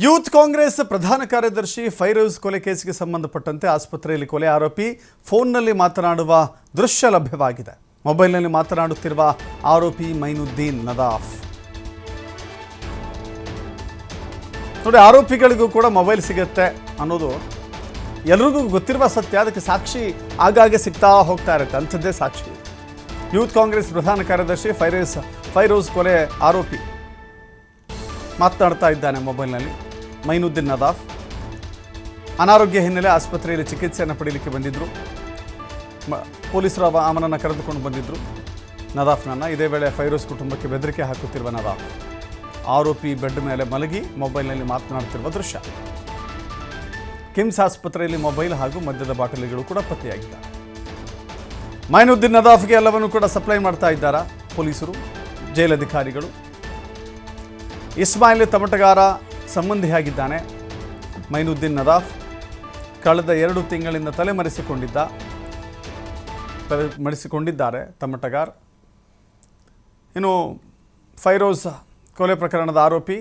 Youth Congress ಪ್ರಧಾನ ಕಾರ್ಯದರ್ಶಿ ಫೈರೋಜ್ ಕೊಲೆ ಕೇಸ್ಗೆ ಸಂಬಂಧಪಟ್ಟಂತೆ ಆಸ್ಪತ್ರೆಯಲ್ಲಿ ಕೊಲೆ ಆರೋಪಿ ಫೋನ್ನಲ್ಲಿ ಮಾತನಾಡುವ ದೃಶ್ಯ ಲಭ್ಯವಾಗಿದೆ. ಮೊಬೈಲ್ನಲ್ಲಿ ಮಾತನಾಡುತ್ತಿರುವ ಆರೋಪಿ ಮೈನುದ್ದೀನ್ ನದಾಫ್. ನೋಡಿ, ಆರೋಪಿಗಳಿಗೂ ಕೂಡ ಮೊಬೈಲ್ ಸಿಗುತ್ತೆ ಅನ್ನೋದು ಎಲ್ರಿಗೂ ಗೊತ್ತಿರುವ ಸತ್ಯ. ಅದಕ್ಕೆ ಸಾಕ್ಷಿ ಆಗಾಗ್ಗೆ ಸಿಗ್ತಾ ಹೋಗ್ತಾ ಇರುತ್ತೆ. ಅಂಥದ್ದೇ ಸಾಕ್ಷಿ. ಯೂತ್ ಕಾಂಗ್ರೆಸ್ ಪ್ರಧಾನ ಕಾರ್ಯದರ್ಶಿ ಫೈರೋಜ್ ಕೊಲೆ ಆರೋಪಿ ಮಾತನಾಡ್ತಾ ಇದ್ದಾನೆ ಮೊಬೈಲ್ನಲ್ಲಿ. ಮೈನುದ್ದೀನ್ ನದಾಫ್ ಅನಾರೋಗ್ಯ ಹಿನ್ನೆಲೆ ಆಸ್ಪತ್ರೆಯಲ್ಲಿ ಚಿಕಿತ್ಸೆಯನ್ನು ಪಡೆಯಲಿಕ್ಕೆ ಬಂದಿದ್ದರು. ಪೊಲೀಸರು ಅವನನ್ನು ಕರೆದುಕೊಂಡು ಬಂದಿದ್ದರು ನದಾಫ್ನನ್ನು. ಇದೇ ವೇಳೆ ಫೈರೋಜ್ ಕುಟುಂಬಕ್ಕೆ ಬೆದರಿಕೆ ಹಾಕುತ್ತಿರುವ ನದಾಫ್ ಆರೋಪಿ ಬೆಡ್ ಮೇಲೆ ಮಲಗಿ ಮೊಬೈಲ್ನಲ್ಲಿ ಮಾತನಾಡ್ತಿರುವ ದೃಶ್ಯ. ಕಿಮ್ಸ್ ಆಸ್ಪತ್ರೆಯಲ್ಲಿ ಮೊಬೈಲ್ ಹಾಗೂ ಮದ್ಯದ ಬಾಟಲಿಗಳು ಕೂಡ ಪತ್ತೆಯಾಗಿದ್ದಾರೆ. ಮೈನುದ್ದೀನ್ ನದಾಫ್ಗೆ ಎಲ್ಲವನ್ನೂ ಕೂಡ ಸಪ್ಲೈ ಮಾಡ್ತಾ ಇದ್ದಾರಾ ಪೊಲೀಸರು, ಜೈಲಧಿಕಾರಿಗಳು. ಇಸ್ಮಾಯಿಲ್ ತಮಟಗಾರ ಸಂಬಂಧಿಯಾಗಿದ್ದಾನೆ ಮೈನುದ್ದೀನ್ ನದಾಫ್. ಕಳೆದ 2 ತಿಂಗಳಿಂದ ಮರೆಸಿಕೊಂಡಿದ್ದಾರೆ ತಮಟಗಾರ್. ಇನ್ನು ಫೈರೋಜ್ ಕೊಲೆ ಪ್ರಕರಣದ ಆರೋಪಿ,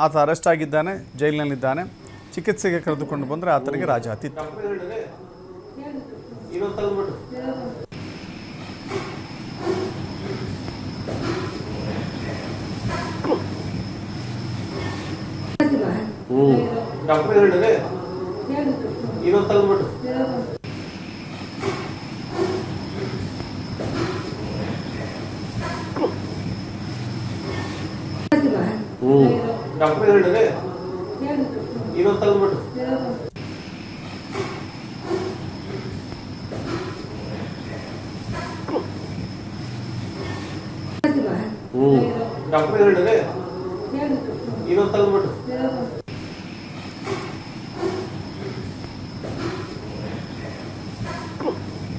ಆತ ಅರೆಸ್ಟ್ ಆಗಿದ್ದಾನೆ, ಜೈಲಿನಲ್ಲಿದ್ದಾನೆ. ಚಿಕಿತ್ಸೆಗೆ ಕರೆದುಕೊಂಡು ಬಂದರೆ ಆತನಿಗೆ ರಾಜಾತಿಥ್ಯ. ಡಾಕ್ಟರ್ ಹೇಳಿದ್ರೆ ಇನ್ನೊಂದು ತೆಗೆದ್ಬಿಟ್ಟು ಡಾಕ್ಟರ್ ಹೇಳಿದ್ರೆ ಇನ್ನೊಂದು ತೆಗೆದ್ಬಿಟ್ಟು ಡಾಕ್ಟರ್ ಹೇಳಿದ್ರೆ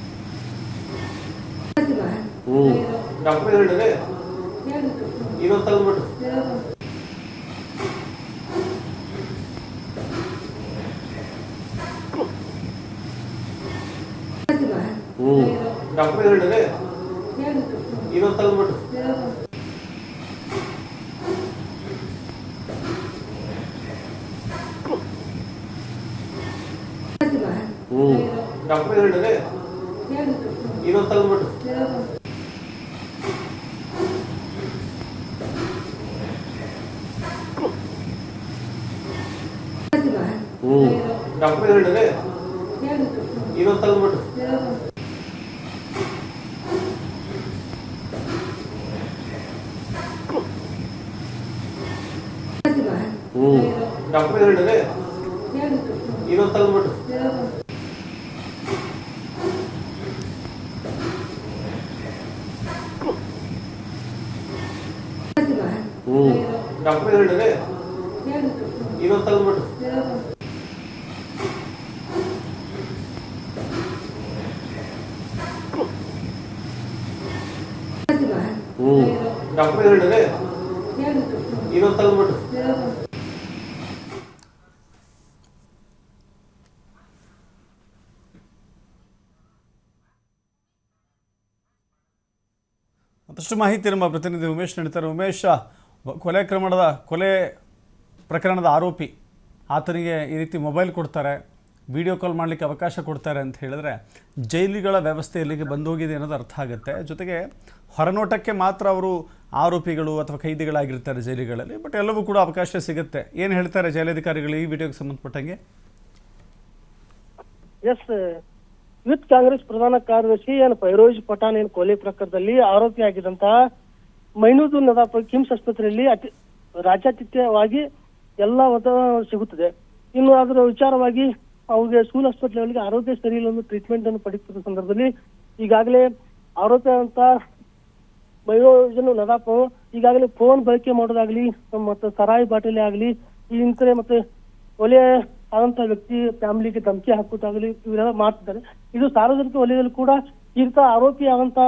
ಇನ್ನೊಂದು ತೆಗೆದ್ಬಿಟ್ಟು ಡಾಕ್ಟರ್ ಹೇಳಿದ್ರೆ ಇನ್ನೊಂದು ತೆಗೆದ್ಬಿಟ್ಟು ಡಾಕ್ಟರ್ ಹೇಳಿದ್ರೆ ಇನ್ನೊಂದು ತೆಗೆದ್ಬಿಟ್ಟು ಡಾಕ್ಟರ್ ಹೇಳಿದ್ರೆ ಇನ್ನೊಂದು ತೆಗೆದ್ಬಿಟ್ಟು ಡಾಕ್ಟರ್ ಹೇಳಿದ್ರೆ ಇನ್ನೊಂದು ತೆಗೆದ್ಬಿಟ್ಟು ಡಾಕ್ಟರ್ ಹೇಳಿದ್ರೆ ಇನ್ನೊಂದು ತೆಗೆದ್ಬಿಟ್ಟು ಡಾಕ್ಟರ್ ಹೇಳಿದ್ರೆ ಇನ್ನೊಂದು ತೆಗೆದ್ಬಿಟ್ಟು ಡಾಕ್ಟರ್ ಹೇಳಿದ್ರೆ ಇನ್ನೊಂದು ತೆಗೆದ್ಬಿಟ್ಟು ಮತ್ತಷ್ಟು ಮಾಹಿತಿ ನಮ್ಮ ಪ್ರತಿನಿಧಿ ಉಮೇಶ್ ನೀಡ್ತಾರೆ. ಉಮೇಶ್, ಕೊಲೆ ಪ್ರಕರಣದ ಆರೋಪಿ ಆತನಿಗೆ ಈ ರೀತಿ ಮೊಬೈಲ್ ಕೊಡ್ತಾರೆ, ವಿಡಿಯೋ ಕಾಲ್ ಮಾಡಲಿಕ್ಕೆ ಅವಕಾಶ ಕೊಡ್ತಾರೆ ಅಂತ ಹೇಳಿದ್ರೆ ಜೈಲುಗಳ ವ್ಯವಸ್ಥೆ ಇಲ್ಲಿಗೆ ಬಂದೋಗಿದೆ ಅನ್ನೋದು ಅರ್ಥ ಆಗುತ್ತೆ. ಜೊತೆಗೆ ಹೊರನೋಟಕ್ಕೆ ಮಾತ್ರ ಅವರು ಆರೋಪಿಗಳು ಅಥವಾ ಕೈದಿಗಳಾಗಿರ್ತಾರೆ ಜೈಲುಗಳಲ್ಲಿ, ಬಟ್ ಎಲ್ಲವೂ ಕೂಡ ಅವಕಾಶ ಸಿಗುತ್ತೆ. ಏನು ಹೇಳ್ತಾರೆ ಜೈಲಧಿಕಾರಿಗಳು ಈ ವಿಡಿಯೋಗೆ ಸಂಬಂಧಪಟ್ಟಂಗೆ? ಎಸ್, ಯೂತ್ ಕಾಂಗ್ರೆಸ್ ಪ್ರಧಾನ ಕಾರ್ಯದರ್ಶಿ ಫೈರೋಜ್ ಪಠಾಣ್ ಕೊಲೆ ಪ್ರಕರಣದಲ್ಲಿ ಆರೋಪಿ ಆಗಿದ್ದಂತಹ ಮೈನುದ್ದೀನ್ ನದಾಫ್ ಕಿಮ್ಸ್ ಆಸ್ಪತ್ರೆಯಲ್ಲಿ ರಾಜ್ಯಾತಿಥ್ಯವಾಗಿ ಎಲ್ಲ ಒತ್ತಡ ಸಿಗುತ್ತದೆ. ಇನ್ನು ಅದರ ವಿಚಾರವಾಗಿ ಅವ್ರಿಗೆ ಸ್ಕೂಲ್ ಆಸ್ಪತ್ರೆಗಳಿಗೆ ಆರೋಗ್ಯ ಸರಿ ಇಲ್ಲ ಒಂದು ಟ್ರೀಟ್ಮೆಂಟ್ ಅನ್ನು ಪಡೆಯುತ್ತಿರುವ ಸಂದರ್ಭದಲ್ಲಿ ಈಗಾಗಲೇ ಆರೋಪಿ ಅಂತ ಮೈನುದ್ದೀನ್ ನದಾಫ್ ಈಗಾಗಲೇ ಫೋನ್ ಬಳಕೆ ಮಾಡೋದಾಗ್ಲಿ ಮತ್ತೆ ಸರಾಯಿ ಬಾಟಲಿ ಆಗ್ಲಿ ಇಂಥರೆ ಮತ್ತೆ ಕೊಲೆ ಆದಂತಹ ವ್ಯಕ್ತಿ ಫ್ಯಾಮಿಲಿಗೆ ಧಮಕಿ ಹಾಕುತ್ತಾಗಲಿ ಇವೆಲ್ಲ ಮಾಡ್ತಿದ್ದಾರೆ. ಇದು ಸಾರ್ವಜನಿಕ ವಲಯದಲ್ಲಿ ಕೂಡ ಇಂಥ ಆರೋಪಿ ಆದಂತ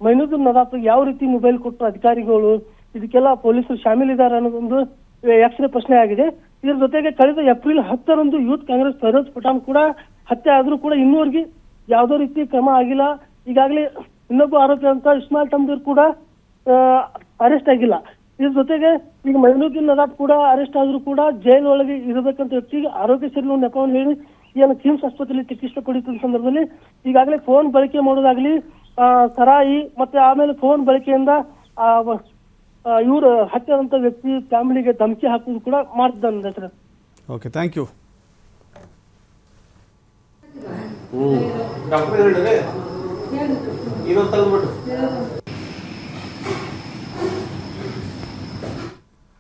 ಮೈನುದ್ದೀನ್ ನದಾಫ್ ಯಾವ ರೀತಿ ಮೊಬೈಲ್ ಕೊಟ್ಟು ಅಧಿಕಾರಿಗಳು ಇದಕ್ಕೆಲ್ಲ ಪೊಲೀಸರು ಶಾಮೀಲಿದ್ದಾರೆ ಅನ್ನೋದೊಂದು ಯಕ್ಷರ ಪ್ರಶ್ನೆ ಆಗಿದೆ. ಇದರ ಜೊತೆಗೆ ಕಳೆದ ಏಪ್ರಿಲ್ 10ರಂದು ಯೂತ್ ಕಾಂಗ್ರೆಸ್ ಫೈರೋಜ್ ಪಠಾಣ್ ಕೂಡ ಹತ್ಯೆ ಆದ್ರೂ ಕೂಡ ಇನ್ನೂವರೆಗೆ ಯಾವುದೇ ರೀತಿ ಕ್ರಮ ಆಗಿಲ್ಲ. ಈಗಾಗಲೇ ಇನ್ನೊಬ್ಬ ಆರೋಪಿ ಅಂತ ಇಸ್ಮಾಯಿಲ್ ತಮ್ದೀರ್ ಕೂಡ ಅರೆಸ್ಟ್ ಆಗಿಲ್ಲ. ಇದ್ರ ಜೊತೆಗೆ ಈಗ ಮೈನುದ್ದೀನ್ ನದಾಫ್ ಕೂಡ ಅರೆಸ್ಟ್ ಆದ್ರೂ ಕೂಡ ಜೈಲ್ ಒಳಗೆ ಇರಬೇಕಂತ ವ್ಯಕ್ತಿಗೆ ಆರೋಗ್ಯ ಸರಿ ನೆಪವನ್ನು ಹೇಳಿ ಏನು ಕಿಮ್ಸ್ ಆಸ್ಪತ್ರೆಯಲ್ಲಿ ಚಿಕಿತ್ಸೆ ಪಡೆಯುತ್ತಿದ್ದ ಸಂದರ್ಭದಲ್ಲಿ ಈಗಾಗಲೇ ಫೋನ್ ಬಳಕೆ ಮಾಡೋದಾಗ್ಲಿ ಸರಾಯಿ ಮತ್ತೆ ಆಮೇಲೆ ಫೋನ್ ಬಳಕೆಯಿಂದ ಇವರು ಹತ್ಯದಂತ ವ್ಯಕ್ತಿ ಫ್ಯಾಮಿಲಿಗೆ ಧಮಕಿ ಹಾಕುವುದು ಕೂಡ ಮಾಡ್ತಿದ್ದಾನೆ sir. Okay, thank you. Doctor ಹೇಳಿದ್ರೆ ಇದೊಂದು ತೆಗೆದ್ಬಿಟ್ರು